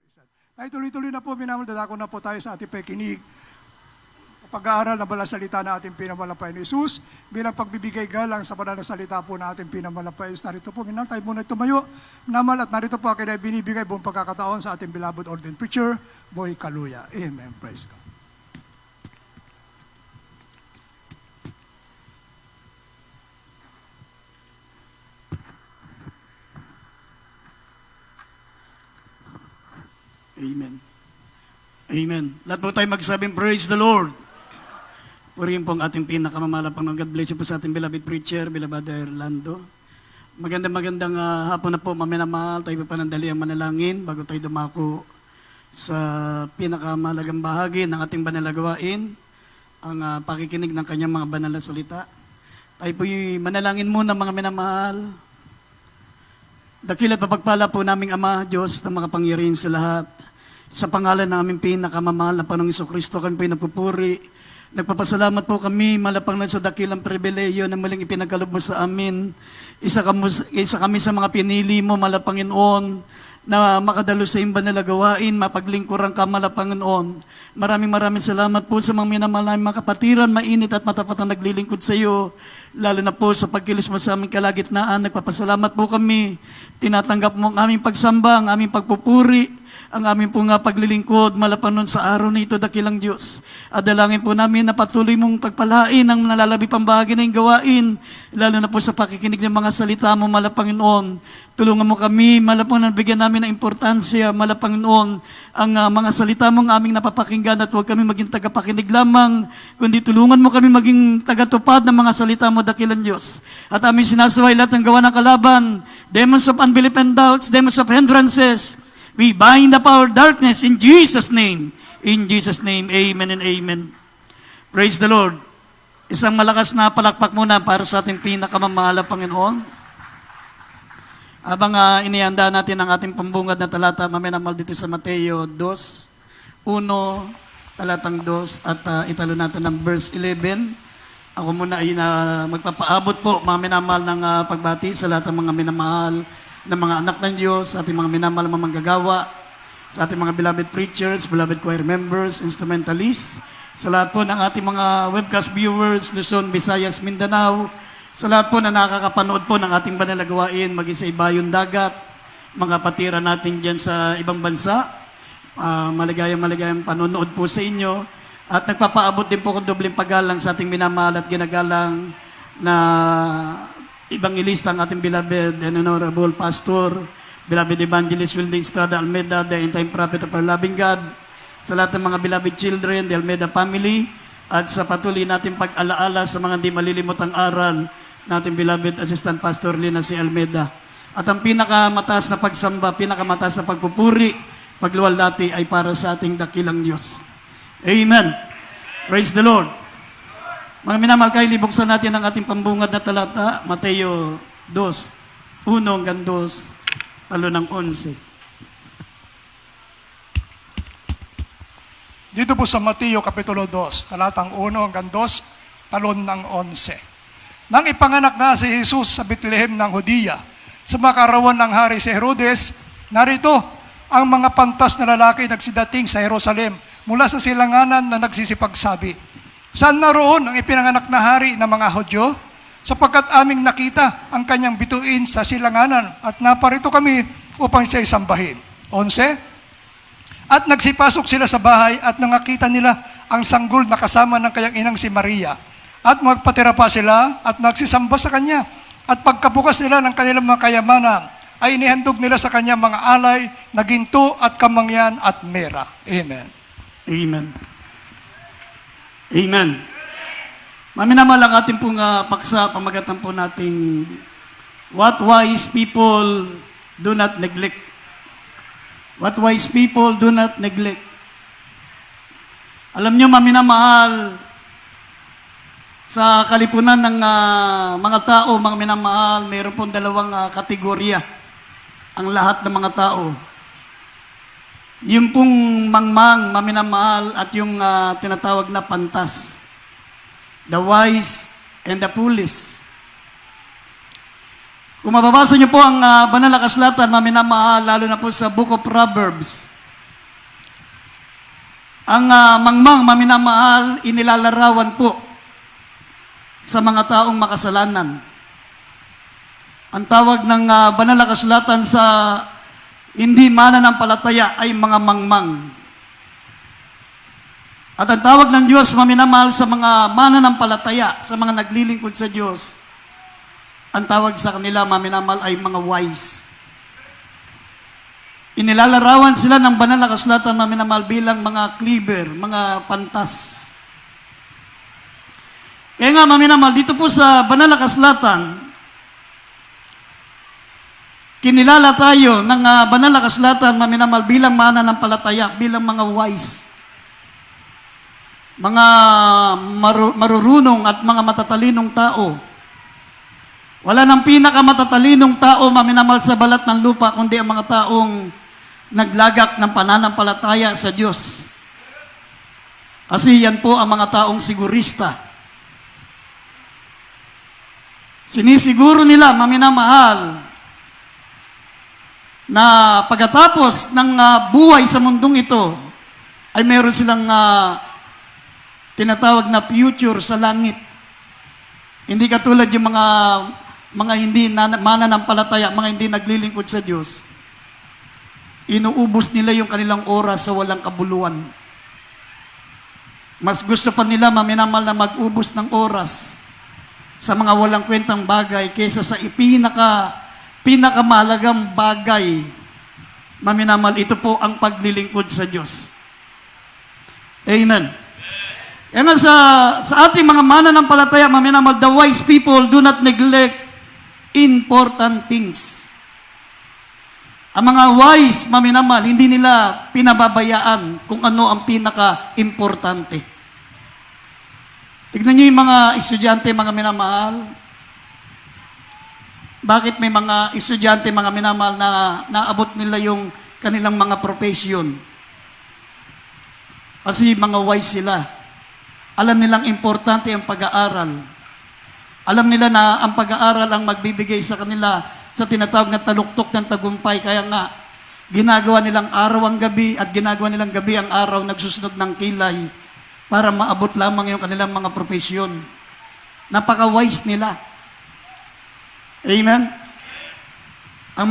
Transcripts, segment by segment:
Tayo tuloy-tuloy na po, minamahal, dadako na po tayo sa ating pakikinig. Pag-aaral na banal salita na ating pinamalampay ni Jesus bilang pagbibigay galang sa banal na salita po na ating pinamalampay. Narito po, minamahal, tayo muna tumayo. Minamahal, at narito po akin ay binibigay buong pagkakataon sa ating beloved ordained preacher, Boy Kaluya. Amen. Praise God. Amen. Amen. Lahat po tayo magsabing, praise the Lord. Purihin po ang ating pinakamamala Panginoon. God bless you po sa ating beloved preacher, beloved Orlando. Magandang hapon na po, maminamahal. Tayo pa panandali ang manalangin bago tayo dumako sa pinakamalagang bahagi ng ating banal na gawain, ang pakikinig ng kanyang mga banal na salita. Tayo po yung manalangin muna, mga minamahal. Dakila't mapagpala po naming Ama, Diyos ng mga pangyarihan sa lahat. Sa pangalan ng aming pinakamamahal na Panginoong Jesucristo, kami po nagpupuri. Nagpapasalamat po kami, malapang na sa dakilang pribileyo na muling ipinagkaloob mo sa amin. Isa kami sa mga pinili mo, Malapanginoon, na makadalo sa imba na gawain, mapaglingkuran ka, Malapanginoon. Maraming salamat po sa mga minamahal namin mga kapatiran, mainit at matapat na naglilingkod sa iyo, lalo na po sa pagkilos mo sa aming kalagitnaan. Nagpapasalamat po kami, tinatanggap mo ang aming pagsamba, ang aming pagpupuri, ang aming po nga paglilingkod, Malapanginoon, sa araw na ito, dakilang Diyos. At dalangin po namin na patuloy mong pagpalain ang nalalabi pang bahagi ng gawain, lalo na po sa pakikinig ng mga salita mo, Malapanginoon. Tulungan mo kami, Malapanginoon, bigyan namin ng importansya, Malapanginoon, ang mga salita mong aming napapakinggan at huwag kami maging tagapakinig lamang, kundi tulungan mo kami maging tagatupad ng mga salita mo, dakilang Diyos. At aming sinasaway lahat ng gawa ng kalaban, demons of unbelief and doubts, demons of hindrances. We bind the power of darkness in Jesus' name. In Jesus' name, amen and amen. Praise the Lord. Isang malakas na palakpak muna para sa ating pinakamamahal, Panginoon. Habang inihanda natin ang ating pambungad na talata, maminamal dito sa Mateo 2:1, talatang 2, at italo natin ng verse 11. Ako muna ay magpapaabot po, maminamal, ng pagbati sa lahat ng mga minamahal ng mga anak ng Diyos, sa ating mga minamahal na manggagawa, sa ating mga beloved preachers, beloved choir members, instrumentalists, sa lahat po ng ating mga webcast viewers, Luzon, Visayas, Mindanao, sa lahat po na nakakapanood po ng ating banal na gawain, maging sa ibayong dagat, mga patira natin dyan sa ibang bansa, maligayang panonood po sa inyo, at nagpapaabot din po kung dobleng paggalang sa ating minamahal at ginagalang na Evangelista, ang ating beloved and honorable pastor, beloved evangelist Wilde Estrada Almeida, the end-time prophet of our loving God, sa lahat ng mga beloved children, the Almeida family, at sa patuloy natin pag-alaala sa mga hindi malilimutang aral natin beloved assistant pastor Lina C. Almeida. At ang pinakamataas na pagsamba, pinakamataas na pagpupuri, pagluwalhati ay para sa ating dakilang Diyos. Amen. Praise the Lord. Mga minamahal kayo, libuksan natin ang ating pambungad na talata, Mateo 2:1-2, talo ng 11. Dito po sa Mateo Kapitulo 2, talatang 1-2, talon ng 11. Nang ipanganak na si Jesus sa Bethlehem ng Judea, sa makarawan ng hari si Herodes, narito ang mga pantas na lalaki nagsidating sa Jerusalem mula sa silanganan na nagsisipagsabi, saan naroon ang ipinanganak na hari ng mga Hudyo? Sapagkat aming nakita ang kanyang bituin sa silanganan at naparito kami upang siya isambahin. 11. At nagsipasok sila sa bahay at nakita nila ang sanggol na kasama ng kanyang inang si Maria. At magpatira pa sila at nagsisamba sa kanya. At pagkabukas nila ng kanilang mga kayamanan, ay inihandog nila sa kanya mga alay na ginto at kamangyan at mera. Amen. Amen. Amen. Maminamahal ang ating pong paksa, pamagatan po nating what wise people do not neglect. What wise people do not neglect. Alam nyo, maminamahal, sa kalipunan ng mga tao, mga minamahal, mayroon pong dalawang kategorya ang lahat ng mga tao. Yung pong mangmang, maminamahal, at yung tinatawag na pantas. The wise and the foolish. Kung mababasa niyo po ang banal na kasulatan, maminamahal, lalo na po sa Book of Proverbs, Ang mangmang maminamahal, inilalarawan po sa mga taong makasalanan. Ang tawag ng banal na kasulatan sa hindi mananampalataya ay mga mangmang. At ang tawag ng Diyos maminamahal sa mga mananampalataya, sa mga naglilingkod sa Diyos, ang tawag sa kanila maminamahal ay mga wise. Inilalarawan sila ng banal na kasulatan maminamahal bilang mga cleaver, mga pantas. Kaya nga maminamahal, dito po sa banal na kasulatan, kinilala tayo ng banal na kasulatan maminamahal bilang mananampalataya, bilang mga wise. Mga marurunong at mga matatalinong tao. Wala nang pinakamatalinong tao maminamahal sa balat ng lupa, kundi ang mga taong naglagak ng pananampalataya sa Diyos. Kasi yan po ang mga taong sigurista. Sinisiguro nila, maminamahal, na pagkatapos ng buhay sa mundong ito, ay meron silang tinatawag na future sa langit. Hindi katulad yung mga hindi mananampalataya, mga hindi naglilingkod sa Diyos. Inuubos nila yung kanilang oras sa walang kabuluhan. Mas gusto pa nila maminamal na mag-ubos ng oras sa mga walang kwentang bagay kaysa sa pinakamahalagang bagay. Maminamal, ito po ang paglilingkod sa Diyos. Amen. Yan sa ating mga mananampalataya, maminamal, the wise people do not neglect important things. Ang mga wise, maminamal, hindi nila pinababayaan kung ano ang pinaka-importante. Tignan niyo yung mga estudyante, mga minamahal. Bakit may mga estudyante, mga minamahal, na naabot nila yung kanilang mga profession? Kasi mga wise sila. Alam nilang importante ang pag-aaral. Alam nila na ang pag-aaral ang magbibigay sa kanila sa tinatawag na taluktok ng tagumpay. Kaya nga, ginagawa nilang araw ang gabi at ginagawa nilang gabi ang araw, nagsusunog ng kilay para maabot lamang yung kanilang mga profesyon. Napaka-wise nila. Amen? Ang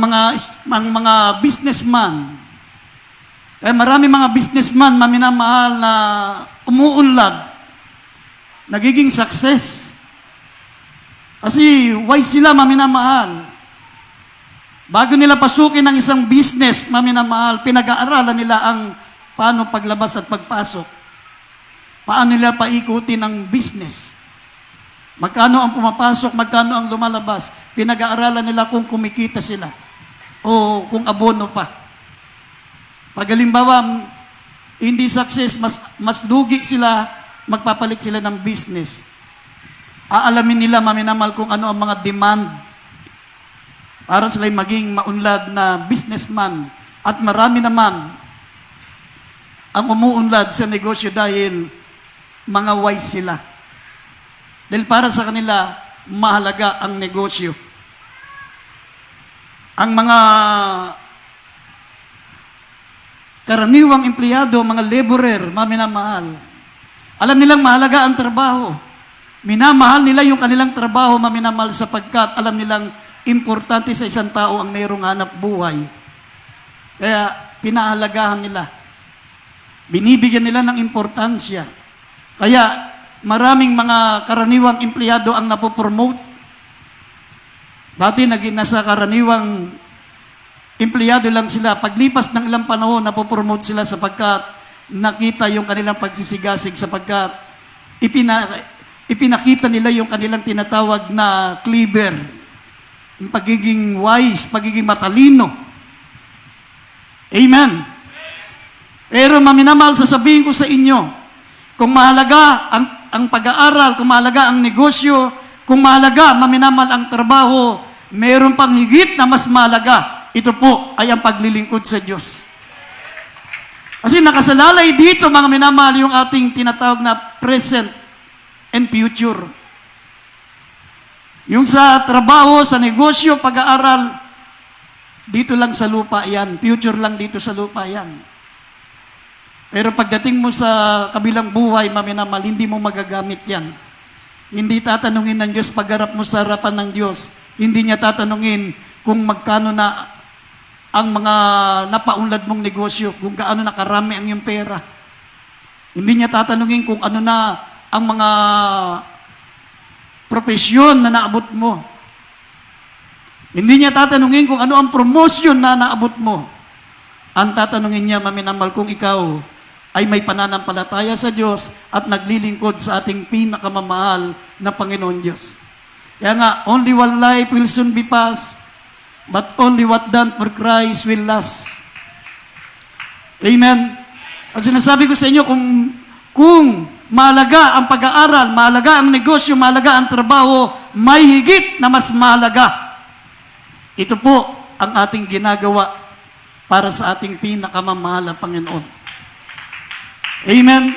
mga businessman, marami mga businessman, maminamahal na umuunlad, nagiging success. Kasi wise sila, maminamahal. Bago nila pasukin ang isang business, maminamahal, pinag-aaralan nila ang paano paglabas at pagpasok. Paano nila paikutin ang business. Magkano ang pumapasok, magkano ang lumalabas. Pinag-aaralan nila kung kumikita sila o kung abono pa. Pag halimbawa, hindi success, mas lugi sila, magpapalit sila ng business. Aalamin nila, maminamal, kung ano ang mga demand para sila maging maunlad na businessman. At marami naman ang umuunlad sa negosyo dahil mga wise sila. Dahil para sa kanila, mahalaga ang negosyo. Ang mga karaniwang empleyado, mga laborer, maminamahal, alam nilang mahalaga ang trabaho. Minamahal nila yung kanilang trabaho, maminamahal, sapagkat alam nilang importante sa isang tao ang mayroong hanap buhay. Kaya pinahalagahan nila. Binibigyan nila ng importansya. Kaya maraming mga karaniwang empleyado ang napopromote. Dati nasa karaniwang empleyado lang sila. Paglipas ng ilang panahon, napopromote sila sapagkat nakita yung kanilang pagsisigasig, sapagkat ipinakita nila yung kanilang tinatawag na cleaver, yung pagiging wise, pagiging matalino. Amen. Pero maminamahal, sasabihin ko sa inyo, kung mahalaga ang pag-aaral, kung mahalaga ang negosyo, kung mahalaga, maminamahal, ang trabaho, mayroon pang higit na mas mahalaga. Ito po ay ang paglilingkod sa Diyos. Kasi nakasalalay dito, mga minamahal, yung ating tinatawag na present and future. Yung sa trabaho, sa negosyo, pag-aaral, dito lang sa lupa yan. Future lang dito sa lupa yan. Pero pagdating mo sa kabilang buhay, maminamal, hindi mo magagamit yan. Hindi tatanungin ng Diyos pagharap mo sa harapan ng Diyos. Hindi niya tatanungin kung magkano na ang mga napaunlad mong negosyo, kung gaano nakarami ang iyong pera. Hindi niya tatanungin kung ano na ang mga profesyon na naabot mo. Hindi niya tatanungin kung ano ang promotion na naabot mo. Ang tatanungin niya, maminamal, kung ikaw ay may pananampalataya sa Diyos at naglilingkod sa ating pinakamamahal na Panginoon Diyos. Kaya nga, only one life will soon be passed, but only what done for Christ will last. Amen? Ang sinasabi ko sa inyo, kung mahalaga ang pag-aaral, mahalaga ang negosyo, mahalaga ang trabaho, may higit na mas mahalaga. Ito po ang ating ginagawa para sa ating pinakamamahal na Panginoon. Amen?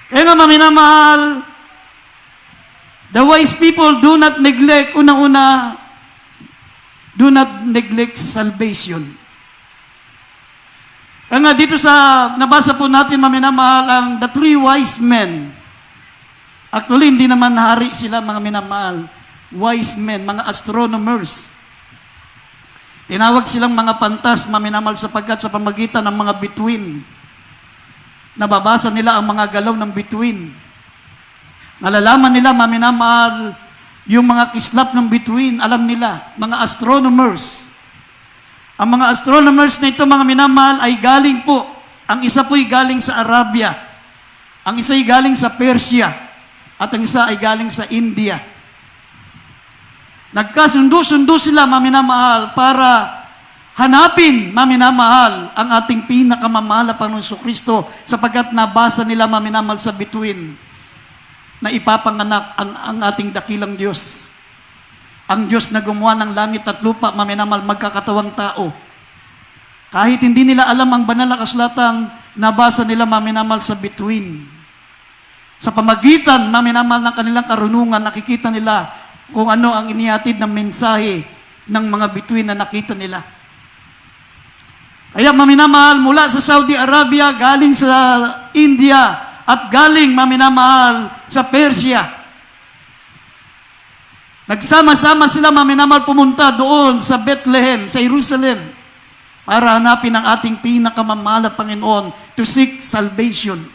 Kaya nga, maminamahal, the wise people do not neglect, unang-una, do not neglect salvation. Kaya nga, dito sa, nabasa po natin, maminamahal, ang the three wise men. Actually, hindi naman hari sila, mga minamahal. Wise men, mga astronomers. Tinawag silang mga pantas, maminamahal, sapagkat sa pamagitan ng mga bituin, nababasa nila ang mga galaw ng bituin. Nalalaman nila, maminamahal, yung mga kislap ng bituin, alam nila, mga astronomers. Ang mga astronomers na ito, mga minamahal, ay galing po. Ang isa po ay galing sa Arabia. Ang isa ay galing sa Persia. At ang isa ay galing sa India. Nagkasundo-sundo sila, maminamahal, para hanapin, maminamahal, ang ating pinakamamahal na Panginoon Kristo, sapagkat nabasa nila, maminamahal, sa bituin na ipapanganak ang ating dakilang Diyos. Ang Diyos na gumawa ng langit at lupa, maminamahal, magkakatawang tao. Kahit hindi nila alam ang banal na kasulatan, nabasa nila, maminamahal, sa bituin. Sa pamagitan, maminamahal, ng kanilang karunungan, nakikita nila kung ano ang inihatid ng mensahe ng mga bituin na nakita nila. Kaya, maminamahal, mula sa Saudi Arabia, galing sa India, at galing, maminamahal, sa Persia. Nagsama-sama sila, maminamahal, pumunta doon sa Bethlehem, sa Jerusalem, para hanapin ang ating pinakamamahal na Panginoon, to seek salvation.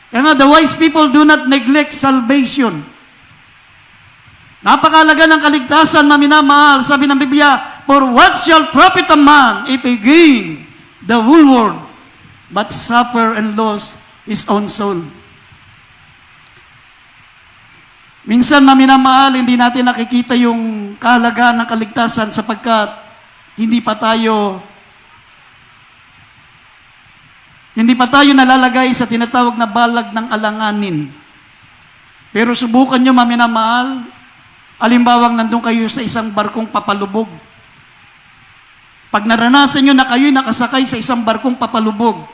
Kaya nga, the wise people do not neglect salvation. Napakalaga ng kaligtasan, maminamahal. Sabi ng Biblia, for what shall profit a man if he gain the whole world, but suffer and lose his own soul? Minsan, maminamahal, hindi natin nakikita yung kahalagaan ng kaligtasan sapagkat hindi pa tayo nalalagay sa tinatawag na balag ng alanganin. Pero subukan nyo, maminamahal, alimbawang nandun kayo sa isang barkong papalubog. Pag naranasan nyo na kayo'y nakasakay sa isang barkong papalubog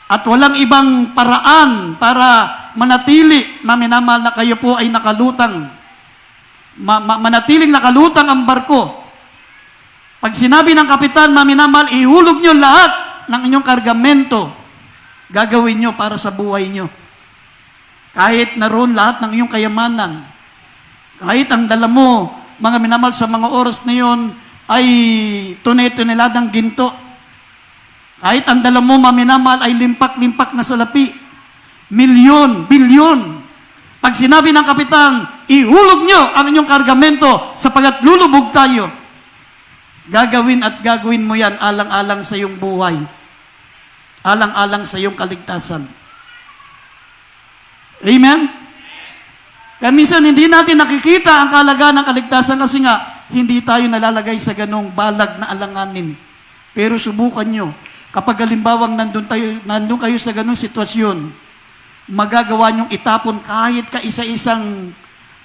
at walang ibang paraan para manatili, maminamahal, na kayo po ay nakalutang. Manatiling nakalutang ang barko. Pag sinabi ng kapitan, maminamahal, ihulog nyo lahat ng inyong kargamento, gagawin nyo para sa buhay nyo. Kahit naroon lahat ng iyong kayamanan, kahit ang dala mo, mga minamahal, sa mga oras na yon ay tunay-tuneladang ginto. Kahit ang dala mo, maminamahal, ay limpak-limpak na salapi. Milyon, bilyon. Pag sinabi ng kapitan, ihulog nyo ang inyong kargamento sapagat lulubog tayo. Gagawin at gagawin mo yan alang-alang sa iyong buhay. Alang-alang sa iyong kaligtasan. Amen? Kaya minsan hindi natin nakikita ang kahalagaan ng kaligtasan kasi nga hindi tayo nalalagay sa ganong balag na alanganin. Pero subukan nyo, kapag halimbawang nandun kayo sa ganong sitwasyon, magagawa nyong itapon kahit kaisa-isang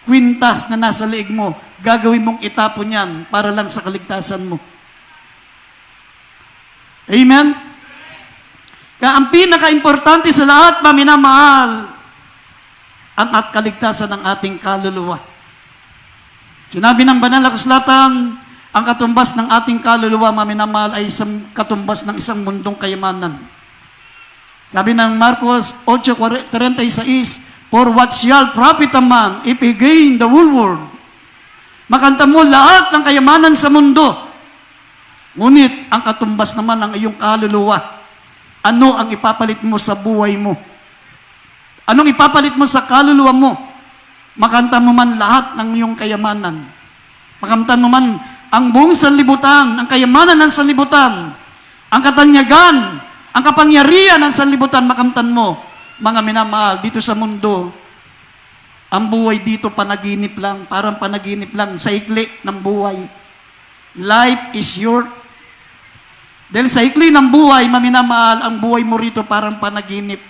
kwintas na nasa leeg mo, gagawin mong itapon yan para lang sa kaligtasan mo. Amen? Kaya ang pinaka-importante sa lahat, maminamahal, ang kaligtasan ng ating kaluluwa. Sinabi ng banal na kasulatan, Ang katumbas ng ating kaluluwa, maminamahal, ay isang katumbas ng isang mundong kayamanan. Sabi ng Marcos 8:46, "For what shall profit a man if he gain the whole world?" Makanta mo lahat ng kayamanan sa mundo. Ngunit ang katumbas naman ng iyong kaluluwa. Ano ang ipapalit mo sa buhay mo? Anong ipapalit mo sa kaluluwa mo? Makanta mo man lahat ng iyong kayamanan. Makanta mo man ang buong sanlibutan, ang kayamanan ng sanlibutan, ang katanyagan, ang kapangyarihan ng sanlibutan, makamtan mo. Mga minamahal, dito sa mundo, ang buhay dito panaginip lang, parang panaginip lang, sa ikli ng buhay. Life is short. Dahil sa ikli ng buhay, maminamahal, ang buhay mo rito parang panaginip.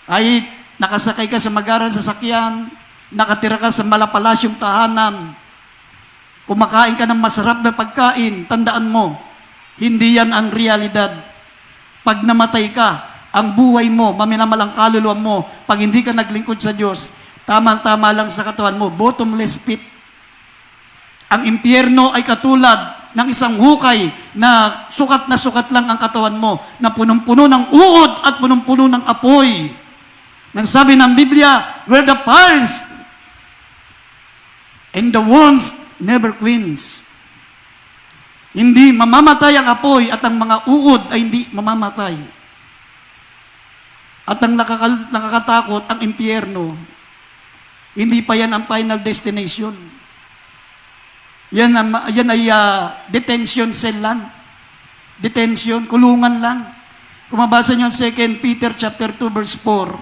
Ay, nakasakay ka sa magaran sasakyan, nakatira ka sa malapalasyong tahanan, kumakain ka ng masarap na pagkain, tandaan mo, hindi yan ang realidad. Pag namatay ka, ang buhay mo, maminamahal ang kaluluwa mo, pag hindi ka naglingkod sa Diyos, tama-tama lang sa katawan mo, bottomless pit. Ang impyerno ay katulad ng isang hukay na sukat lang ang katawan mo, na punong-puno ng uod at punong-puno ng apoy. Nang sabi ng Biblia, where the fires and the worms never quench. Hindi mamamatay ang apoy at ang mga uod ay hindi mamamatay. At ang nakakatakot, ang impyerno, hindi pa yan ang final destination. Yan ay detention cell lang. Detention, kulungan lang. Kung mabasa niyo ang 2 Peter chapter 2 verse 4,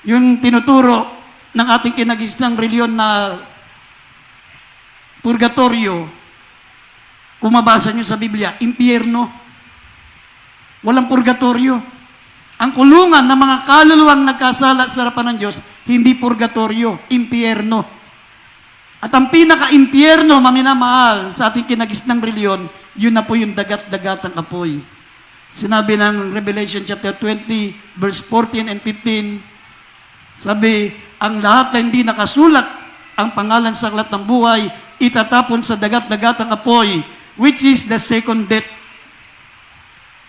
yung tinuturo ng ating kinagisnang reliyon na purgatorio, kung mabasa niyo sa Biblia, impyerno. Walang purgatorio. Ang kulungan ng mga kaluluwang nagkasala sa harapan ng Diyos, hindi purgatorio, impyerno. At ang pinaka-impyerno, maminamahal, sa ating kinagisnang reliyon, yun na po yung dagat-dagatang apoy. Sinabi ng Revelation chapter 20, verse 14 and 15, sabi, ang lahat na hindi nakasulat ang pangalan sa aklat ng buhay, itatapon sa dagat-dagatang apoy, which is the second death.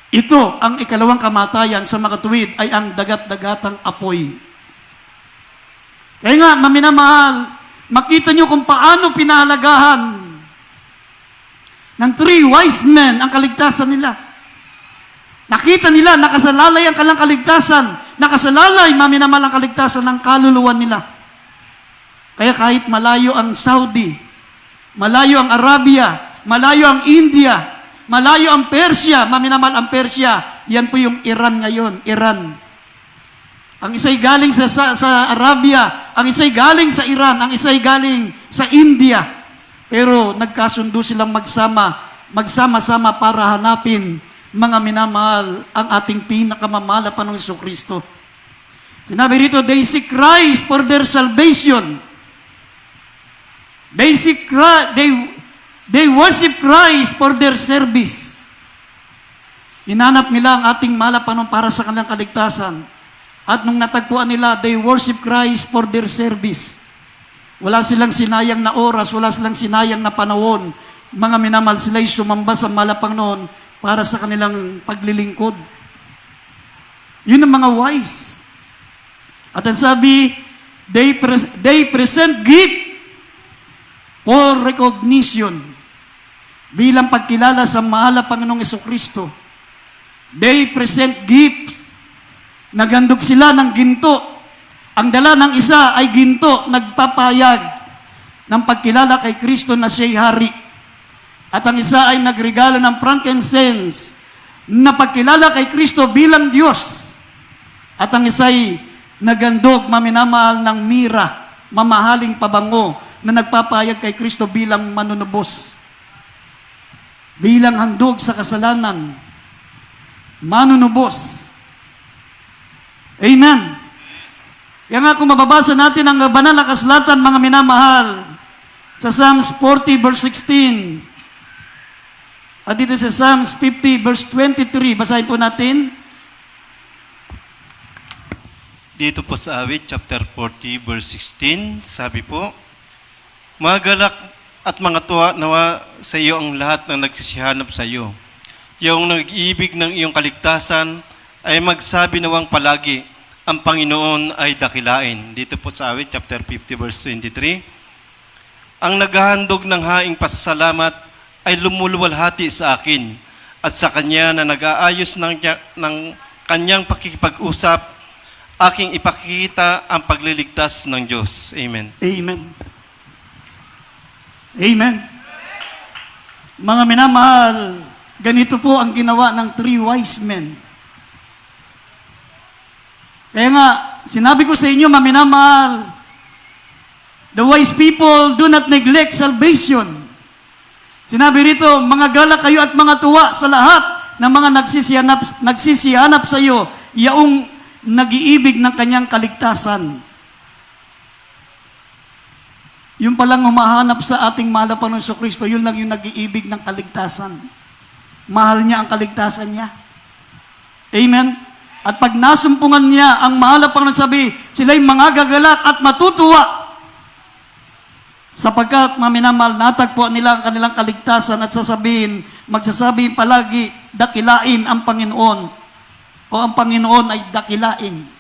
Ito, ang ikalawang kamatayan sa makatuwid ay ang dagat-dagatang apoy. Kaya nga, maminamahal, makita nyo kung paano pinahalagahan ng 3 wise men ang kaligtasan nila. Nakita nila, nakasalalay ang kalang kaligtasan, nakasalalay, maminamahal ang kaligtasan ng kaluluwa nila. Kaya kahit malayo ang Saudi, malayo ang Arabia, malayo ang India, malayo ang Persia, maminamahal ang Persia, yan po yung Iran ngayon, Iran. Ang isa'y galing sa Arabia, ang isa'y galing sa Iran, ang isa'y galing sa India. Pero nagkasundo silang magsama-sama para hanapin, mga minamahal, ang ating pinakamamahal na Panginoong Jesucristo. Sinabi rito, they seek Christ for their salvation. They worship Christ for their service. Hinanap nila ang ating mahal na Panginoon para sa kanilang kaligtasan. At nung natagpuan nila, they worship Christ for their service. Wala silang sinayang na oras, wala silang sinayang na panahon. Mga minamahal, sila'y sumamba sa mahal na Panginoon para sa kanilang paglilingkod. Yun ang mga wise. At ang sabi, they present gift for recognition. Bilang pagkilala sa mahal na Panginoong Jesucristo. They present gifts. Nagandog sila ng ginto. Ang dala ng isa ay ginto, nagpapayag ng pagkilala kay Kristo na siya'y hari. At ang isa ay nagregalo ng frankincense na pagkilala kay Kristo bilang Diyos. At ang isa ay nagandog, maminamahal ng mira, mamahaling pabango na nagpapayag kay Kristo bilang manunubos. Bilang handog sa kasalanan, manunubos. Amen. Kaya nga kung mababasa natin ang banal na kasulatan, mga minamahal, sa Psalms 40 verse 16, at dito sa Psalms 50 verse 23, basahin po natin. Dito po sa awit, chapter 40 verse 16, sabi po, magalak At mga tuwa nawa sa iyo ang lahat ng nagsisihanap sa iyo. Yung nag-iibig ng iyong kaligtasan ay magsabi nawang palagi, ang Panginoon ay dakilain. Dito po sa Awit, chapter 50, verse 23. Ang naghahandog ng haing pasasalamat ay lumuluwalhati sa akin at sa kanya na nag-aayos ng kanyang pakikipag-usap, aking ipakikita ang pagliligtas ng Diyos. Amen. Amen. Amen. Mga minamahal, ganito po ang ginawa ng 3 wise men. Kaya nga, sinabi ko sa inyo, mga minamahal, the wise people do not neglect salvation. Sinabi rito, mga galak kayo at mga tuwa sa lahat ng mga nagsisihanap sa iyo, yaong nag-iibig ng kanyang kaligtasan. Yung palang humahanap sa ating mahal na Panginoon Kristo, yun lang yung nag-iibig ng kaligtasan. Mahal niya ang kaligtasan niya. Amen? At pag nasumpungan niya, ang mahal na Panginoon sabi, sila'y mga gagalak at matutuwa. Sapagkat, maminamahal, natagpuan nila ang kanilang kaligtasan at magsasabihin palagi, dakilain ang Panginoon. O ang Panginoon ay dakilain.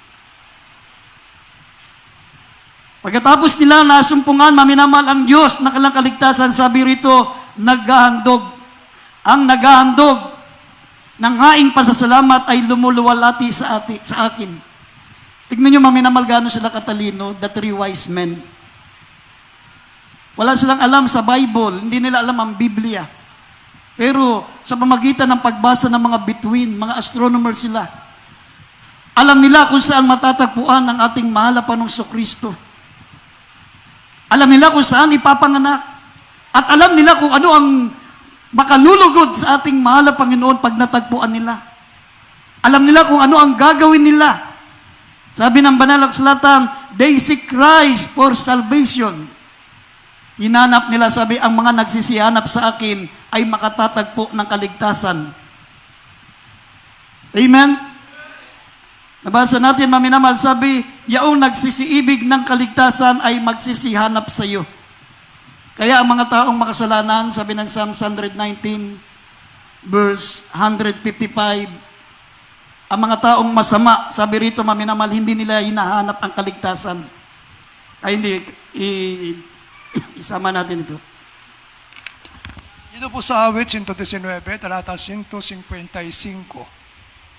Pagkatapos nila nasumpungan, maminamahal ang Diyos na kanilang kaligtasan, sabi rito, naghahandog. Ang naghahandog ng haing pasasalamat ay lumuluwalhati sa akin. Tignan nyo, maminamahal, gaano sila katalino, the 3 wise men. Wala silang alam sa Bible, hindi nila alam ang Biblia. Pero sa pamagitan ng pagbasa ng mga bituin, mga astronomer sila, alam nila kung saan matatagpuan ang ating mahal na Panginoong Kristo. Alam nila kung saan ipapanganak. At alam nila kung ano ang makalulugod sa ating mahal na Panginoon pag natagpuan nila. Alam nila kung ano ang gagawin nila. Sabi ng banal na kasulatan, they seek Christ for salvation. Hinanap nila, sabi, ang mga nagsisihanap sa akin ay makatatagpo ng kaligtasan. Amen? Nabasa natin, maminamahal, sabi, yaong nagsisiibig ng kaligtasan ay magsisihanap sa iyo. Kaya ang mga taong makasalanan, sabi ng Psalm 119, verse 155, ang mga taong masama, sabi rito, maminamahal, hindi nila hinahanap ang kaligtasan. Ay hindi, isama natin ito. Dito po sa Awit 119, talata 155.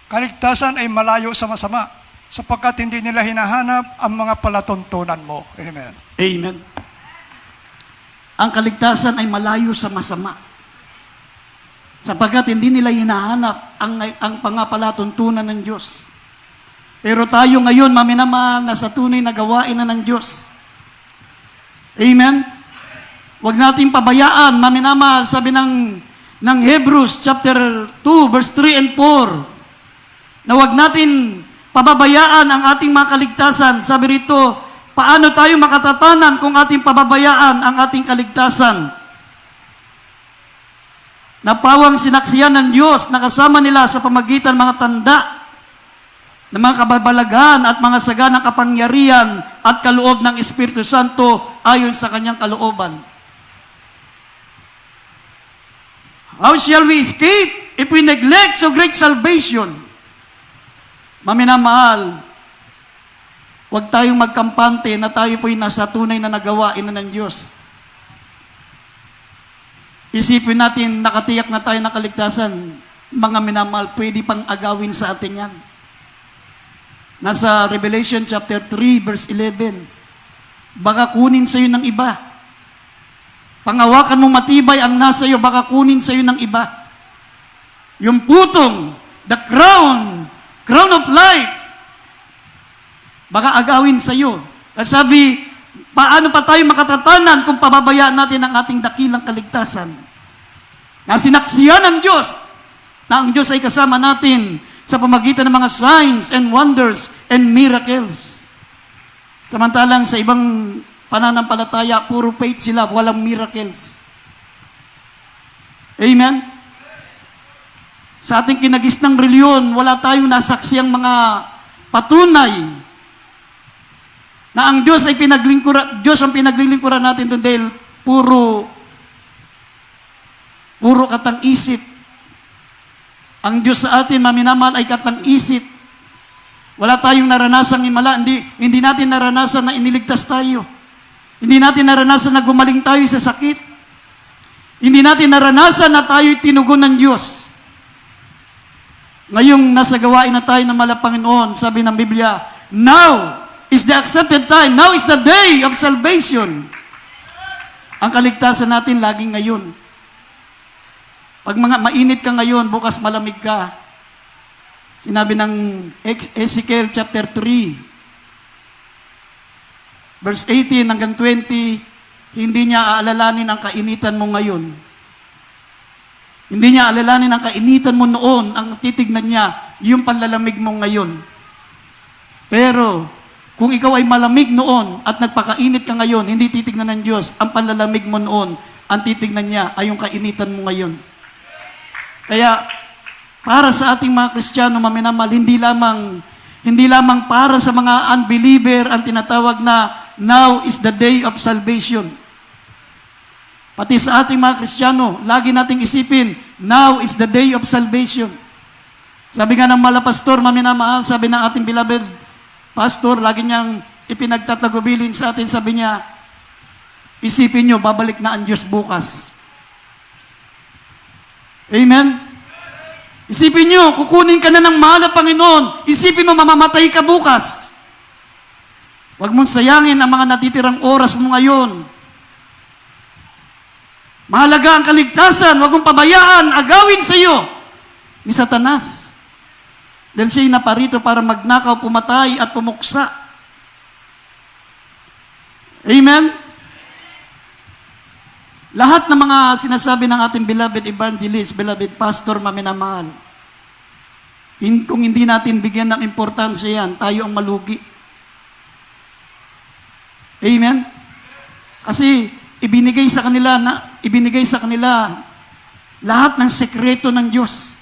Kaligtasan ay malayo sa masama, sapagkat hindi nila hinahanap ang mga palatuntunan mo. Amen. Amen. Ang kaligtasan ay malayo sa masama, sapagkat hindi nila hinahanap ang pangapalatuntunan ng Diyos. Pero tayo ngayon, maminamahal, nasa tunay na gawain na ng Diyos. Amen? Huwag nating pabayaan, maminamahal, sabi ng Hebrews chapter 2, verse 3 and 4, na huwag natin pababayaan ang ating mga kaligtasan. Sabi rito, paano tayo makatatanan kung ating pababayaan ang ating kaligtasan? Napawang sinaksiyan ng Diyos na kasama nila sa pamagitan mga tanda ng mga kababalaghan at mga saganang kapangyarihan at kaloob ng Espiritu Santo ayon sa kanyang kalooban. How shall we escape if we neglect so great salvation? Maminamahal, huwag tayong magkampante na tayo po'y nasa tunay na nagawain na ng Diyos. Isipin natin, nakatiyak na tayo ng kaligtasan. Mga minamahal, pwede pang agawin sa atin yan. Nasa Revelation chapter 3, verse 11, baka kunin sa iyo ng iba. Pangawakan mong matibay ang nasa iyo, baka kunin sa iyo ng iba. Yung putong, the crown of life, baka agawin sa iyo. Sabi, paano pa tayo makatatanan kung pababayaan natin ang ating dakilang kaligtasan? Na sinaksiyan ng Diyos, na ang Diyos ay kasama natin sa pamagitan ng mga signs and wonders and miracles. Samantalang sa ibang pananampalataya, puro faith sila, walang miracles. Amen? Sa ating kinagisnang reliyon, wala tayong nasaksiyang mga patunay na ang Diyos ay Diyos ang pinaglilingkuran natin doon dahil puro Puro katang-isip. Ang Diyos sa atin, maminamahal, ay katang-isip. Wala tayong naranasang himala. Hindi natin naranasan na iniligtas tayo. Hindi natin naranasan na gumaling tayo sa sakit. Hindi natin naranasan na tayo'y tinugon ng Diyos. Ngayong nasa gawain na tayo ng mala Panginoon, sabi ng Biblia, now is the accepted time. Now is the day of salvation. Ang kaligtasan natin laging ngayon. Pag mainit ka ngayon, bukas malamig ka. Sinabi ng Ezekiel chapter 3, verse 18 hanggang 20, hindi niya aalalanin ang kainitan mo ngayon. Hindi niya aalalanin ang kainitan mo noon. Ang titignan niya, yung panlalamig mo ngayon. Pero, kung ikaw ay malamig noon at nagpakainit ka ngayon, hindi titignan ng Diyos ang panlalamig mo noon. Ang titignan niya ay yung kainitan mo ngayon. Kaya, para sa ating mga Kristiyano, maminamahal, hindi lamang para sa mga unbeliever ang tinatawag na now is the day of salvation. Pati sa ating mga Kristiyano, lagi nating isipin, now is the day of salvation. Sabi nga ng mala pastor, maminamahal, sabi ng ating beloved pastor, lagi niyang ipinagtatagubilin sa atin, sabi niya, isipin niyo, babalik na ang Diyos bukas. Amen? Isipin niyo, kukunin ka na ng mahal na Panginoon. Isipin mo, mamamatay ka bukas. Huwag mong sayangin ang mga natitirang oras mo ngayon. Mahalaga ang kaligtasan. Huwag mong pabayaan, agawin sa iyo ni Satanas. Dahil siya'y naparito para magnakaw, pumatay at pumuksa. Amen? Lahat ng mga sinasabi ng ating beloved evangelist, beloved pastor, maminamahal, kung hindi natin bigyan ng importansya yan, tayo ang malugi. Amen? Kasi ibinigay sa kanila lahat ng sekreto ng Diyos.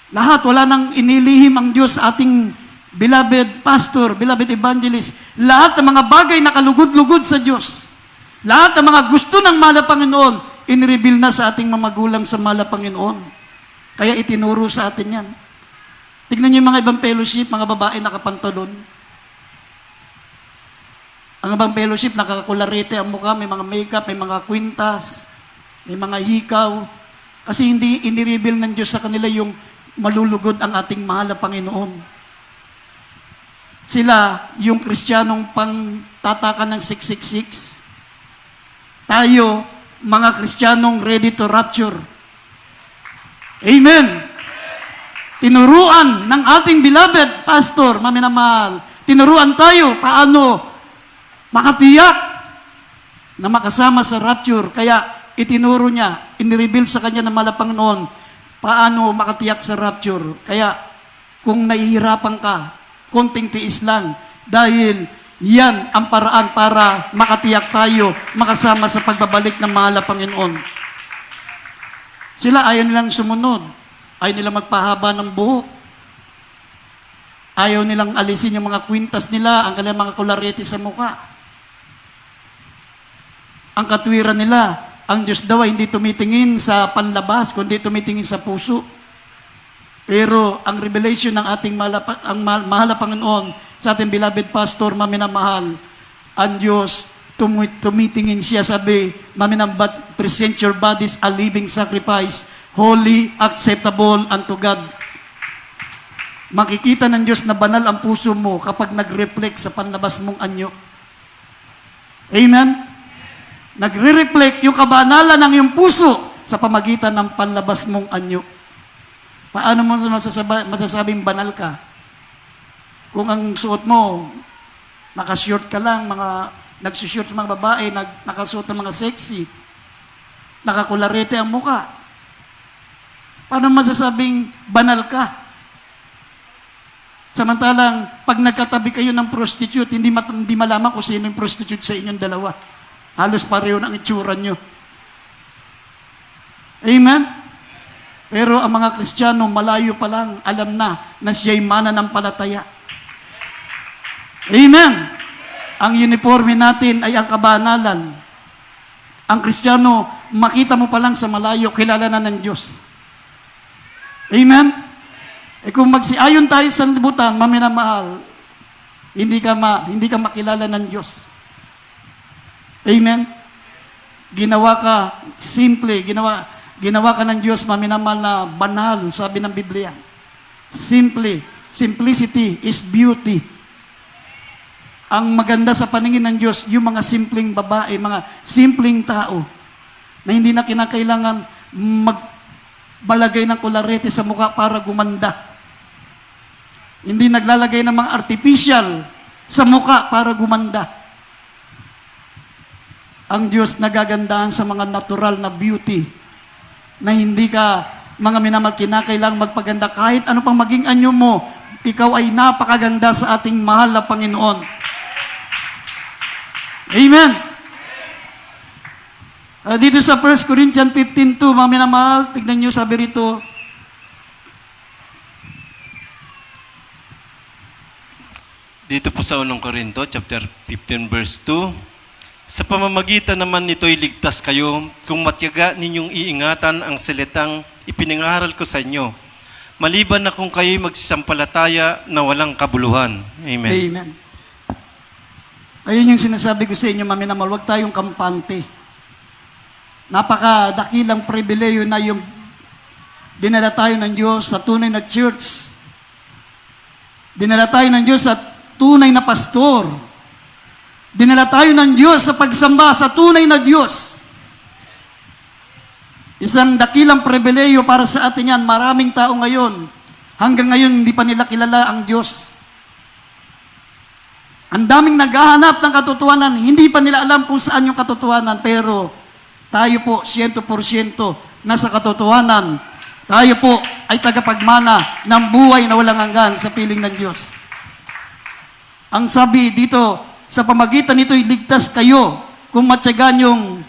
Lahat, wala nang inilihim ang Diyos sa ating beloved pastor, beloved evangelist. Lahat ng mga bagay na kalugod-lugod sa Diyos. Lahat ng mga gusto ng mahal na Panginoon, in-reveal na sa ating mga magulang sa mahal na Panginoon. Kaya itinuro sa atin yan. Tignan niyo yung mga ibang fellowship, mga babae nakapantalon. Ang ibang fellowship, nakakakularete ang mukha, may mga makeup, may mga kwintas, may mga hikaw. Kasi hindi in-reveal ng Diyos sa kanila yung malulugod ang ating mahal na Panginoon. Sila, yung Kristiyanong pangtatakan ng 666. Tayo, mga Kristiyanong ready to rapture. Amen. Tinuruan ng ating beloved pastor, maminamahal. Tinuruan tayo paano makatiyak na makasama sa rapture. Kaya itinuro niya, inireveal sa kanya ng mahal na Panginoon, paano makatiyak sa rapture. Kaya kung nahihirapan ka, konting tiis lang. Dahil yan ang paraan para makatiyak tayo, makasama sa pagbabalik ng mahal na Panginoon. Sila ayaw nilang sumunod. Ayaw nilang magpahaba ng buhok. Ayaw nilang alisin yung mga kwintas nila, ang kanilang mga kularete sa mukha. Ang katwiran nila, ang Diyos daw ay hindi tumitingin sa panlabas, kundi tumitingin sa puso. Pero ang revelation ng ating mahal na Panginoon sa ating beloved pastor, maminamahal, ang Diyos, tumitingin siya, sabi, maminamahal, present your bodies a living sacrifice, holy, acceptable unto God. Makikita ng Diyos na banal ang puso mo kapag nag-reflect sa panlabas mong anyo. Amen? Nagre-reflect yung kabanalan ng iyong puso sa pamagitan ng panlabas mong anyo. Paano mo masasabing banal ka? Kung ang suot mo, nakashort ka lang, nagsushort mga babae, nakasuot ng mga sexy, nakakularete ang muka. Paano masasabing banal ka? Samantalang, pag nagkatabi kayo ng prostitute, hindi malaman kung sino yung prostitute sa inyong dalawa. Halos pareho ng itsura nyo. Amen? Pero ang mga Kristiyano, malayo pa lang, alam na siya'y mananampalataya. Amen! Ang uniforme natin ay ang kabanalan. Ang Kristiyano, makita mo pa lang sa malayo, kilala na ng Diyos. Amen? Kung magsiayon tayo sa libutan, maminamahal, hindi ka makilala ng Diyos. Amen? Ginawa ka simple, ginawa ka ng Diyos, maminamahal na banal, sabi ng Biblia. Simplicity is beauty. Ang maganda sa paningin ng Diyos, yung mga simpleng babae, mga simpleng tao, na hindi na kinakailangan magbalagay ng kularete sa mukha para gumanda. Hindi naglalagay ng mga artificial sa mukha para gumanda. Ang Diyos nagagandahan sa mga natural na beauty, na hindi ka, mga minamahal, kinakailangan magpaganda. Kahit ano pang maging anyo mo, ikaw ay napakaganda sa ating mahal na Panginoon. Amen. Dito sa 1 Corinthians 15:2, mga minamahal, tignan nyo, sabi rito, Dito po sa 1 Corinto, chapter 15, verse 2, sa pamamagitan naman nito'y ligtas kayo kung matyaga ninyong iingatan ang salitang ipinangaral ko sa inyo, maliban na kung kayo'y magsisampalataya na walang kabuluhan. Amen. Amen. Ayun yung sinasabi ko sa inyo, mga minamahal, huwag tayong kampante. Napakadakilang pribileyo na yung dinala tayo ng Diyos sa tunay na church. Dinala tayo ng Diyos sa tunay na pastor. Dinala tayo ng Diyos sa pagsamba sa tunay na Diyos. Isang dakilang pribileyo para sa atin yan. Maraming tao ngayon, hanggang ngayon hindi pa nila kilala ang Diyos. Ang daming naghahanap ng katotohanan, hindi pa nila alam kung saan yung katotohanan, pero tayo po, 100% nasa katotohanan. Tayo po ay tagapagmana ng buhay na walang hanggan sa piling ng Diyos. Ang sabi dito, sa pamagitan nito'y ligtas kayo kung matyaga niyong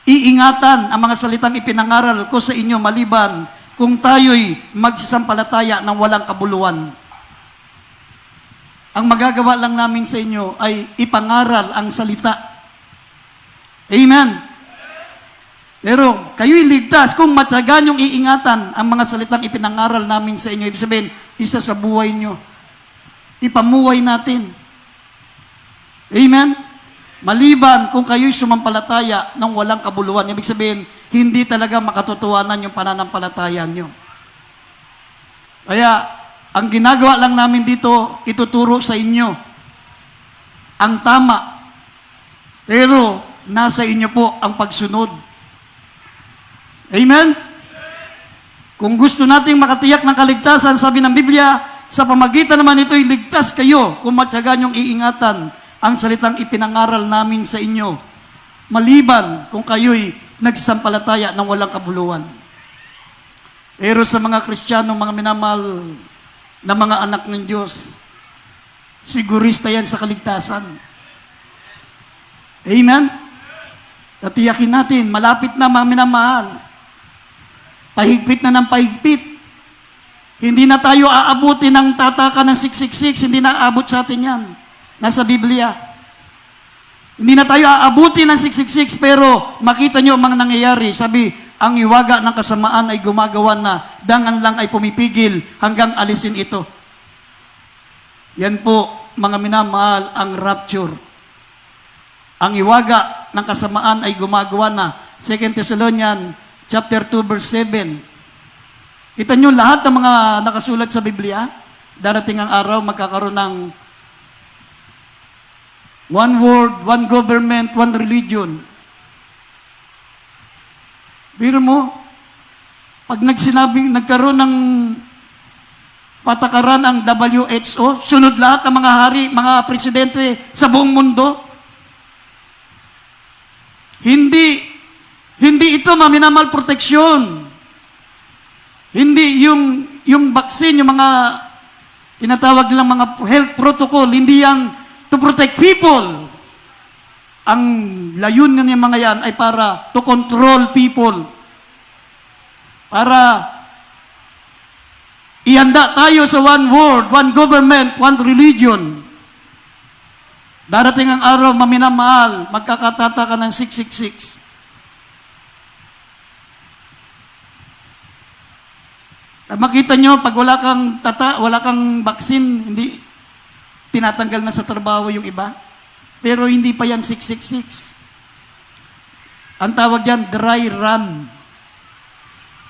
iingatan ang mga salitang ipinangaral ko sa inyo, maliban kung tayo'y magsisampalataya ng walang kabuluhan. Ang magagawa lang namin sa inyo ay ipangaral ang salita. Amen. Pero kayo'y ligtas kung matyaga niyong iingatan ang mga salitang ipinangaral namin sa inyo. Ibig sabihin, isa sa buhay niyo. Ipamuhay natin. Amen. Maliban kung kayo'y sumampalataya ng walang kabuluhan. Ibig sabihin, hindi talaga makatotohanan yung pananampalataya niyo. Kaya, ang ginagawa lang namin dito, ituturo sa inyo ang tama. Pero, nasa inyo po ang pagsunod. Amen? Kung gusto nating makatiyak ng kaligtasan, sabi ng Biblia, sa pamagitan naman ito'y ligtas kayo kung matyaga niyong iingatan ang salitang ipinangaral namin sa inyo, maliban kung kayo'y nagsampalataya ng walang kabuluhan. Pero sa mga Kristiyano, mga minamahal na mga anak ng Diyos, sigurista yan sa kaligtasan. Amen? Tatiyakin natin, malapit na, mga minamahal. Pahigpit na ng pahigpit. Hindi na tayo aabuti ng tataka ng 666, hindi na aabot sa atin yan. Nasa Biblia. Hindi na tayo aabuti ng 666, pero makita nyo ang mga nangyayari. Sabi, ang iwaga ng kasamaan ay gumagawa na, dangan lang ay pumipigil hanggang alisin ito. Yan po, mga minamahal, ang rapture. Ang iwaga ng kasamaan ay gumagawa na. 2 Thessalonians chapter 2, verse 7. Kita nyo lahat ng mga nakasulat sa Biblia, darating ang araw, magkakaroon ng one world, one government, one religion. Biro mo, pag nagkaroon ng patakaran ang WHO, sunod lahat ang mga hari, mga presidente sa buong mundo. Hindi ito maminamal proteksyon. Hindi yung vaccine, yung mga tinatawag nilang mga health protocol, hindi yan to protect people. Ang layunin ng mga yan ay para to control people. Para ihanda tayo sa one world, one government, one religion. Darating ang araw, maminamahal, magkakatataka ng 666. Makita nyo, pag wala kang vaccine, hindi tinatanggal na sa trabaho yung iba. Pero hindi pa yan 666. Ang tawag yan, dry run.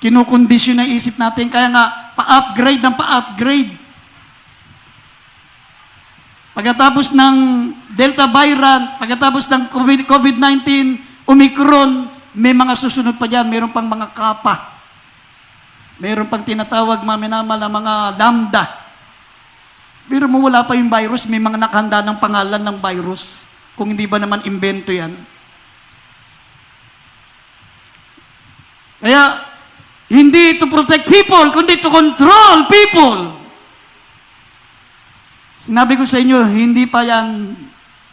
Kinukondisyon na isip natin, kaya nga, pa-upgrade ng pa-upgrade. Pagkatapos ng Delta variant, pagkatapos ng COVID-19, Omicron, may mga susunod pa dyan, mayroon pang mga Kappa. Mayroon pang tinatawag maminamal na mga lambda. Pero mo wala pa yung virus, may mga nakahanda ng pangalan ng virus. Kung hindi ba naman imbento yan. Kaya, hindi to protect people, kundi to control people. Sinabi ko sa inyo, hindi pa yan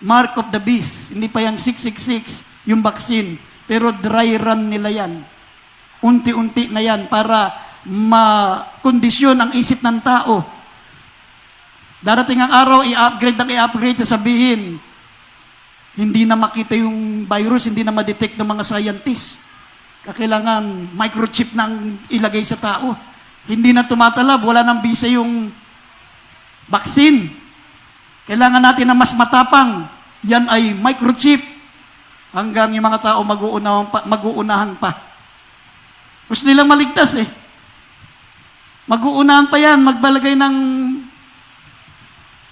mark of the beast, hindi pa yan 666, yung vaccine. Pero dry run nila yan. Unti-unti na yan para makondisyon ang isip ng tao. Darating ang araw, i-upgrade, sasabihin, hindi na makita yung virus, hindi na ma-detect ng mga scientists. Kailangan microchip nang ilagay sa tao. Hindi na tumatalab, wala nang bisa yung vaccine. Kailangan natin na mas matapang. Yan ay microchip. Hanggang yung mga tao mag-uunahan pa. Gusto nilang maligtas eh. Mag-uunahan pa yan, magbalagay ng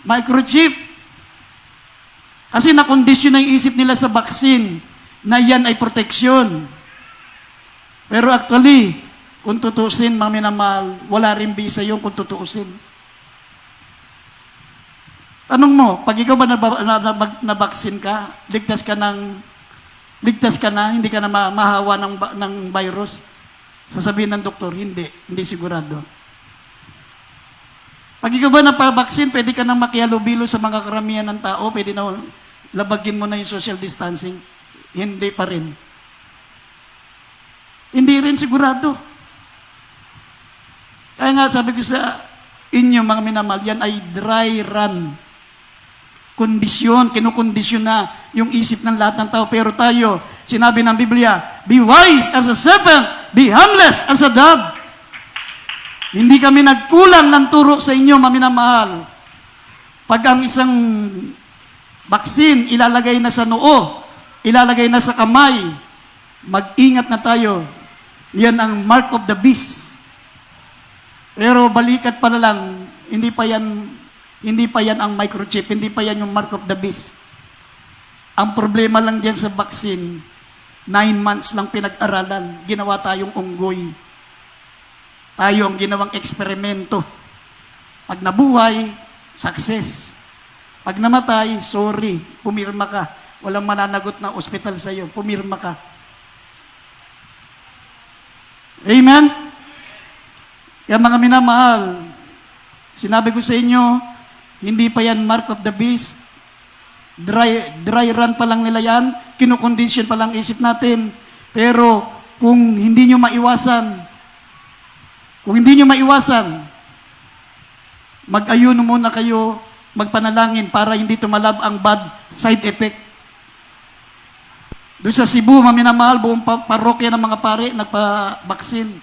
microchip. Kasi nakondisyon na yung isip nila sa vaccine na yan ay protection. Pero actually, kung tutusin, maminamahal, wala rin bisa yung kung tutusin. Tanong mo, pag ikaw ba na-vaccine ka, ligtas ka na, hindi ka na mahawa ng virus, sasabihin ng doktor, hindi sigurado. Pag ikaw ba na-vaccine, pwede ka nang makihalubilo sa mga karamihan ng tao, pwede na labagin mo na yung social distancing. Hindi pa rin. Hindi rin sigurado. Kaya nga sabi ko sa inyo mga minamahal, yan ay dry run. Kondisyon, kinukondisyon na yung isip ng lahat ng tao. Pero tayo, sinabi ng Biblia, be wise as a serpent, be harmless as a dove. Hindi kami nagkulang ng turo sa inyo, maminamahal. Pag ang isang vaccine ilalagay na sa noo, ilalagay na sa kamay, mag-ingat na tayo. Yan ang mark of the beast. Pero balikat pa na lang, hindi pa yan ang microchip, hindi pa yan yung mark of the beast. Ang problema lang diyan sa vaccine, 9 months lang pinag-aralan, ginawa tayong unggoy. Tayo ang ginawang eksperimento. Pag nabuhay, success. Pag namatay, sorry, pumirma ka. Walang mananagot na ospital sa iyo, pumirma ka. Amen? Kaya mga minamahal, sinabi ko sa inyo, hindi pa yan mark of the beast. Dry run pa lang nila yan. Kinukondisyon pa lang isip natin. Pero kung hindi nyo maiwasan, mag-ayuno muna kayo, magpanalangin para hindi tumalab ang bad side effect. Doon sa Cebu, maminamahal, buong parokya ng mga pare, nagpa-vaccine.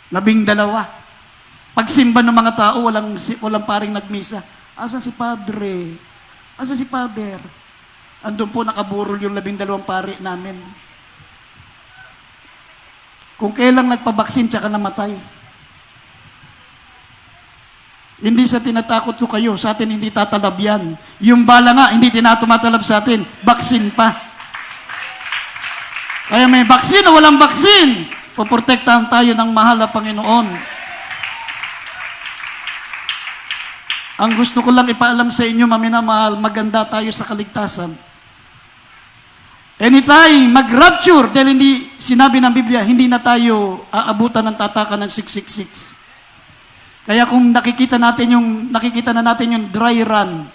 12. Pagsimba ng mga tao, walang paring nagmisa. Asan si Padre? Asan si Father? Andun po nakaburol yung 12 pare namin. Kung kailang nagpa-vaccine, tsaka namatay. Hindi sa tinatakot ko kayo, sa atin hindi tatalab yan. Yung bala nga, hindi tinatumatalab sa atin, vaccine pa. Kaya may vaccine o walang vaccine, poprotektahan tayo ng mahal na Panginoon. Ang gusto ko lang ipaalam sa inyo, maminamahal, maganda tayo sa kaligtasan. Anytime mag-rapture, dahil hindi sinabi ng Biblia, hindi na tayo aabutan ng tatakan ng 666. Kaya kung nakikita na natin yung dry run,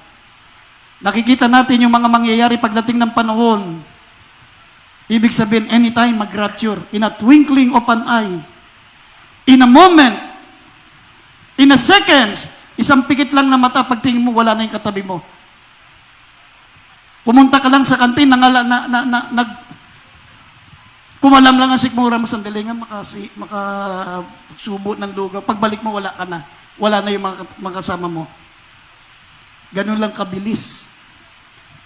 nakikita natin yung mga mangyayari pagdating ng panahon, ibig sabihin, anytime mag-rapture, in a twinkling of an eye, in a moment, in a seconds, isang pikit lang na mata, pagtingin mo, wala na yung katabi mo. Pumunta ka lang sa kantin, Kung alam lang ang sikmura mo, sandali nga, makasubo ng lugaw. Pagbalik mo, wala ka na. Wala na yung mga kasama mo. Ganun lang kabilis.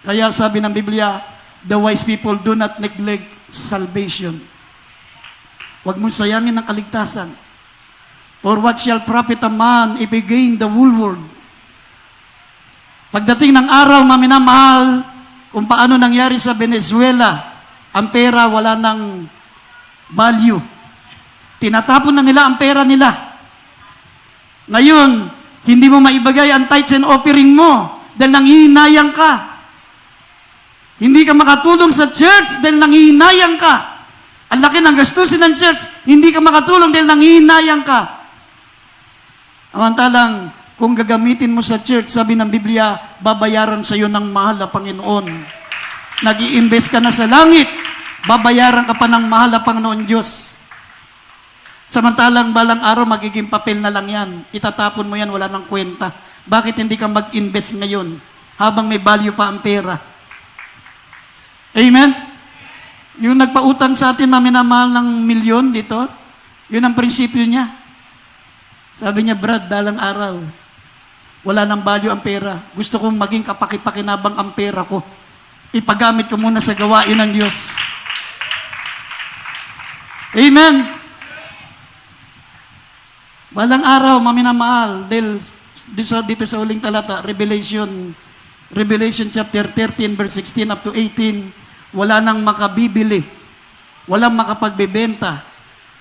Kaya sabi ng Biblia, the wise people do not neglect salvation. Huwag mong sayangin ang kaligtasan. For what shall profit a man if he gain the whole world? Pagdating ng araw, maminamahal, kung paano nangyari sa Venezuela, ang pera wala ng value. Tinatapon na nila ang pera nila. Ngayon, hindi mo maibagay ang tithes and offering mo dahil nanghihinayang ka. Hindi ka makatulong sa church dahil nanghihinayang ka. Ang laki ng gastusin ng church, hindi ka makatulong dahil nanghihinayang ka. Amantalang, kung gagamitin mo sa church, sabi ng Biblia, babayaran sa iyo ng mahal na Panginoon. Nag-i-invest ka na sa langit, babayaran ka pa ng mahal na Panginoon Diyos. Samantalang balang araw, magiging papel na lang yan. Itatapon mo yan, wala nang kwenta. Bakit hindi ka mag-invest ngayon habang may value pa ang pera? Amen? Yung nagpautang sa atin, maminamahal ng milyon dito, yun ang prinsipyo niya. Sabi niya, Brad, dalang araw, wala nang value ang pera. Gusto kong maging kapaki-pakinabang ang pera ko. Ipagamit ko muna sa gawain ng Diyos. Amen. Balang araw, maminamahal, dahil dito sa uling talata, Revelation chapter 13, verse 16 up to 18, wala nang makabibili, walang makapagbebenta,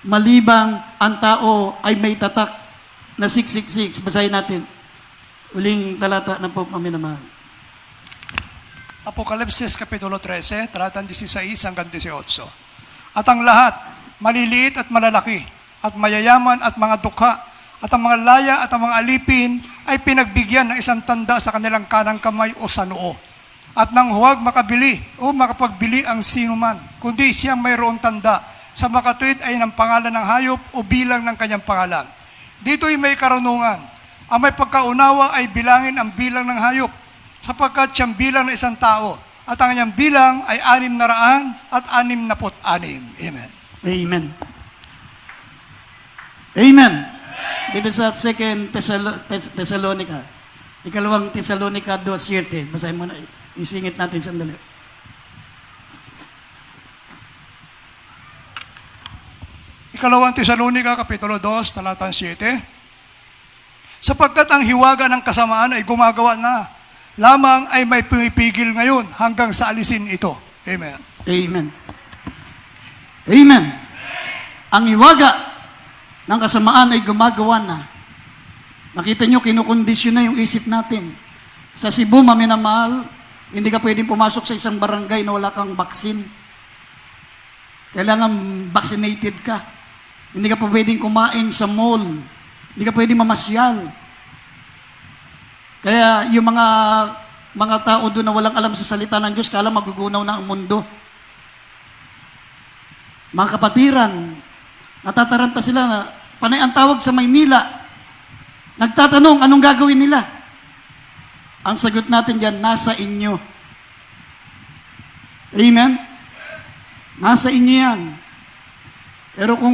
malibang ang tao ay may tatak na 666. Basahin natin. Uling talata na po kami naman. Apokalipsis Kapitulo 13, talatang 16 hanggang 18. At ang lahat, maliliit at malalaki, at mayayaman at mga dukha, at ang mga laya at ang mga alipin ay pinagbigyan ng isang tanda sa kanilang kanang kamay o sa noo. At nang huwag makabili o makapagbili ang sinuman, kundi siyang mayroong tanda sa makatuwid ay ng pangalan ng hayop o bilang ng kanyang pangalan. Dito'y may karunungan. Ang may pagkaunawa ay bilangin ang bilang ng hayop, sapagkat siyang bilang ng isang tao, at ang kanyang bilang ay 666. Amen. Amen. Amen. Dito sa 2 Thessalonica, ikalawang Thessalonica 2:7. Basahin mo na, isingit natin sandali. Ikalawang Tesalonica, Kapitulo 2, talatang 7. Sapagkat ang hiwaga ng kasamaan ay gumagawa na, lamang ay may pumipigil ngayon hanggang sa alisin ito. Amen. Amen. Amen. Ang hiwaga ng kasamaan ay gumagawa na. Nakita nyo, kinukondisyon na yung isip natin. Sa Cebu, maminamahal, hindi ka pwedeng pumasok sa isang barangay na wala kang vaccine. Kailangan vaccinated ka. Hindi ka pa pwedeng kumain sa mall. Hindi ka pwedeng mamasyal. Kaya yung mga tao doon na walang alam sa salita ng Diyos, kala magugunaw na ang mundo. Mga kapatiran, natataranta sila na panay ang tawag sa Maynila. Nagtatanong, anong gagawin nila? Ang sagot natin dyan, nasa inyo. Amen? Nasa inyo yan. Pero kung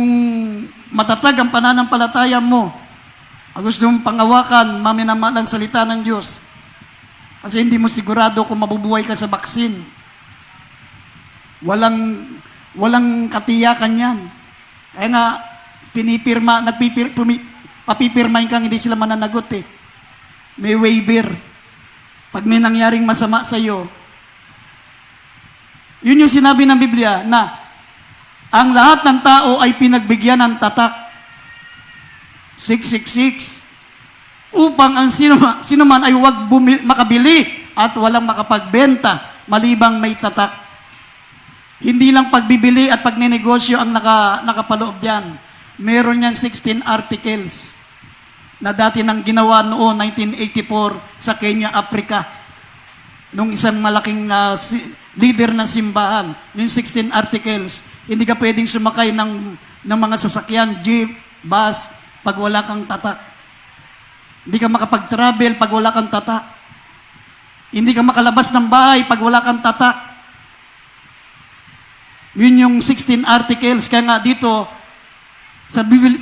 matatag ang pananampalataya mo, ang gusto mong pangawakan, maminamahal ang salita ng Diyos. Kasi hindi mo sigurado kung mabubuhay ka sa baksin. Walang katiyakan yan. Kaya nga, papipirmahin kang hindi sila mananagot eh. May waiver. Pag may nangyaring masama sa iyo, yun yung sinabi ng Biblia na ang lahat ng tao ay pinagbigyan ng tatak. 666. Upang ang sino man ay huwag makabili at walang makapagbenta malibang may tatak. Hindi lang pagbibili at pagnenegosyo ang nakapaloob diyan. Meron yan 16 articles na dati nang ginawa noon 1984 sa Kenya, Africa. Nung isang malaking leader ng simbahan, yung 16 articles, hindi ka pwedeng sumakay ng mga sasakyan, jeep, bus, pag wala kang tatak. Hindi ka makapag-travel pag wala kang tatak. Hindi ka makalabas ng bahay pag wala kang tatak. Yun yung 16 articles. Kaya nga dito,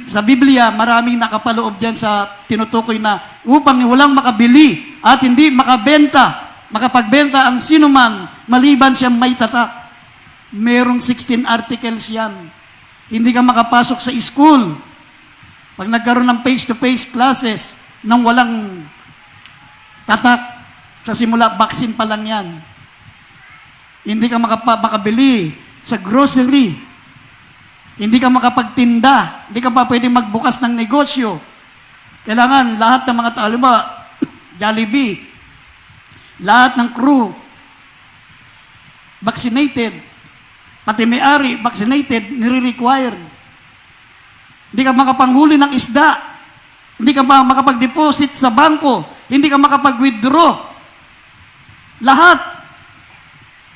sa Biblia, maraming nakapaloob dyan sa tinutukoy na upang walang makabili at hindi makapagbenta ang sinuman maliban siya may tatak. Merong 16 articles yan. Hindi ka makapasok sa school. Pag nagkaroon ng face-to-face classes nang walang tatak, sa simula, vaccine pa lang yan. Hindi ka makabili sa grocery. Hindi ka makapagtinda. Hindi ka pa pwedeng magbukas ng negosyo. Kailangan lahat ng mga tao, Jollibee, lahat ng crew, vaccinated. Pati may-ari, vaccinated, nire-required. Hindi ka makapanghuli ng isda. Hindi ka makapag-deposit sa bangko. Hindi ka makapag-withdraw. Lahat.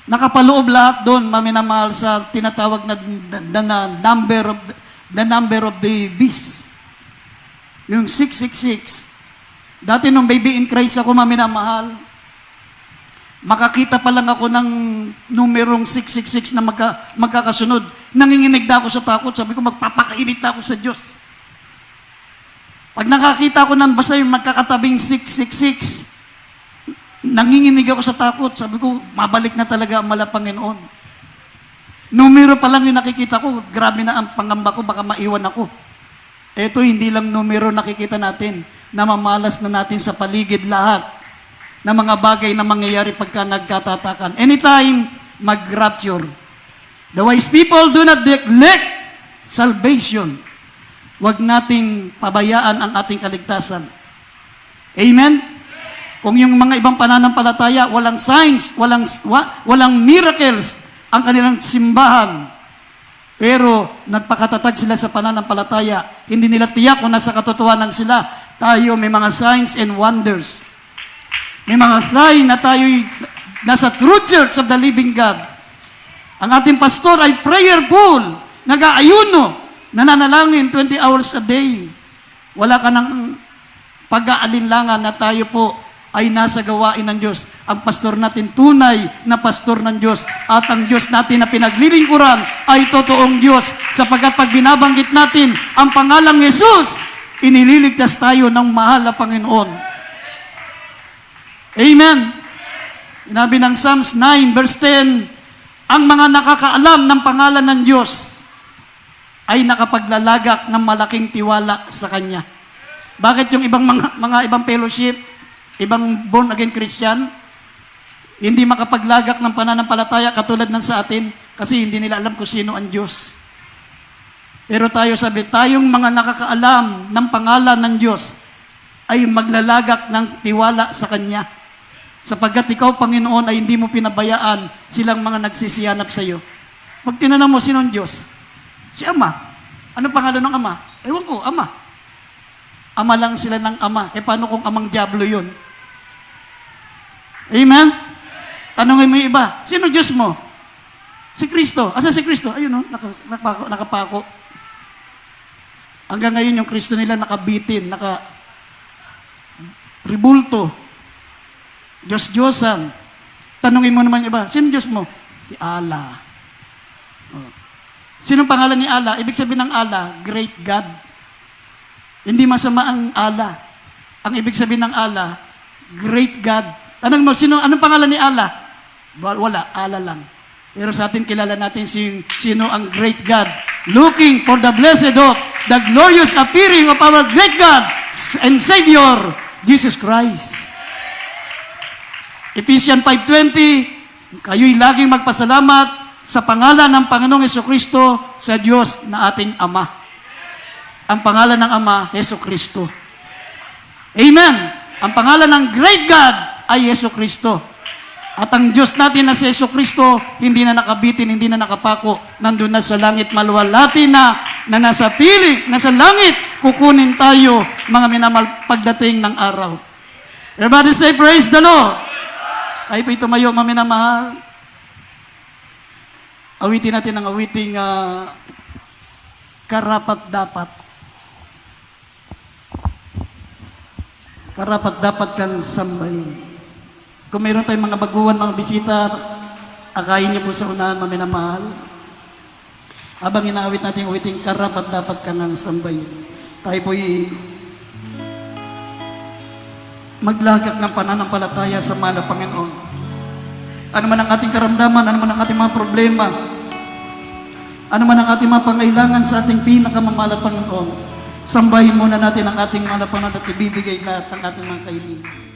Nakapaloob lahat doon, maminamahal sa tinatawag na the number of the beast. Yung 666. Dati nung baby in Christ ako, maminamahal, makakita pa lang ako ng numerong 666 na magkakasunod. Nanginginig na ako sa takot. Sabi ko, magpapakainit na ako sa Diyos. Pag nakakita ko ng basta yung magkakatabing 666, nanginginig ako sa takot. Sabi ko, mabalik na talaga ang mala Panginoon. Numero pa lang yung nakikita ko, grabe na ang pangamba ko, baka maiwan ako. Ito, hindi lang numero nakikita natin, namamalas na natin sa paligid lahat na mga bagay na mangyayari pagka nagkatatakan. Anytime, mag-rapture. The wise people do not neglect salvation. Huwag nating pabayaan ang ating kaligtasan. Amen? Kung yung mga ibang pananampalataya, walang signs, walang miracles ang kanilang simbahan. Pero nagpakatatag sila sa pananampalataya. Hindi nila tiyak kung nasa katotohanan sila. Tayo may mga signs and wonders. May mga sign na tayo'y nasa true church of the living God. Ang ating pastor ay prayerful, nag-aayuno, nananalangin 20 hours a day. Wala ka ng pag-aalinlangan na tayo po ay nasa gawain ng Diyos. Ang pastor natin tunay na pastor ng Diyos at ang Diyos natin na pinaglilingkuran ay totoong Diyos sapagkat pag binabanggit natin ang pangalang Jesus, inililigtas tayo ng mahal na Panginoon. Amen. Sinabi ng Psalms 9 verse 10, ang mga nakakaalam ng pangalan ng Diyos ay nakapaglalagak ng malaking tiwala sa Kanya. Bakit yung ibang mga ibang fellowship, ibang born again Christian, hindi makapaglagak ng pananampalataya katulad ng sa atin kasi hindi nila alam kung sino ang Diyos. Pero tayo sabi, tayong mga nakakaalam ng pangalan ng Diyos ay maglalagak ng tiwala sa Kanya. Sapagkat ikaw, Panginoon, ay hindi mo pinabayaan silang mga nagsisiyanap sa iyo. Pag tinanong mo, sino ang Diyos? Si Ama. Ano pangalan ng Ama? Ewan ko, Ama. Ama lang sila ng Ama. Paano kung amang Diablo yun? Amen? Tanongin mo yung iba, sino Diyos mo? Si Kristo. Asa si Kristo? Ayun, nakapako. Hanggang ngayon yung Kristo nila nakabitin, ribulto. Diyos-Diyosan. Tanungin mo naman iba, sino Diyos mo? Si Allah. Sinong pangalan ni Allah? Ibig sabihin ng Allah, Great God. Hindi masama ang Allah. Ang ibig sabihin ng Allah, Great God. Tanong mo, anong pangalan ni Allah? Wala, Allah lang. Pero sa atin, kilala natin sino ang Great God. Looking for the blessed hope, the glorious appearing of our great God and Savior, Jesus Christ. Ephesians 5:20, kayo'y laging magpasalamat sa pangalan ng Panginoong Jesucristo sa Diyos na ating Ama. Ang pangalan ng Ama, Jesucristo. Amen! Ang pangalan ng Great God ay Jesucristo. At ang Diyos natin na si Jesucristo, hindi na nakabitin, hindi na nakapako, nandun na sa langit, maluwalhati na nasa piling, nasa langit, kukunin tayo, mga minamahal, pagdating ng araw. Everybody say, praise the Lord! Tayo po'y tumayo, maminamahal. Awitin natin ang awiting karapat-dapat. Karapat-dapat kang sambahin. Kung mayroon tayong mga baguhan, mga bisita, akayin niyo po sa unahan, maminamahal. Habang inaawit natin yung awiting karapat dapat ka ngang sambahin. Tayo po'y maglagak ng pananampalataya sa mahal na Panginoon. Ano man ang ating karamdaman, ano man ang ating mga problema, ano man ang ating mga pangailangan sa ating pinakamamahal na Panginoon, sambahin muna natin ang ating mahal na Panginoon at ibibigay lahat ng ating mga kahilingan.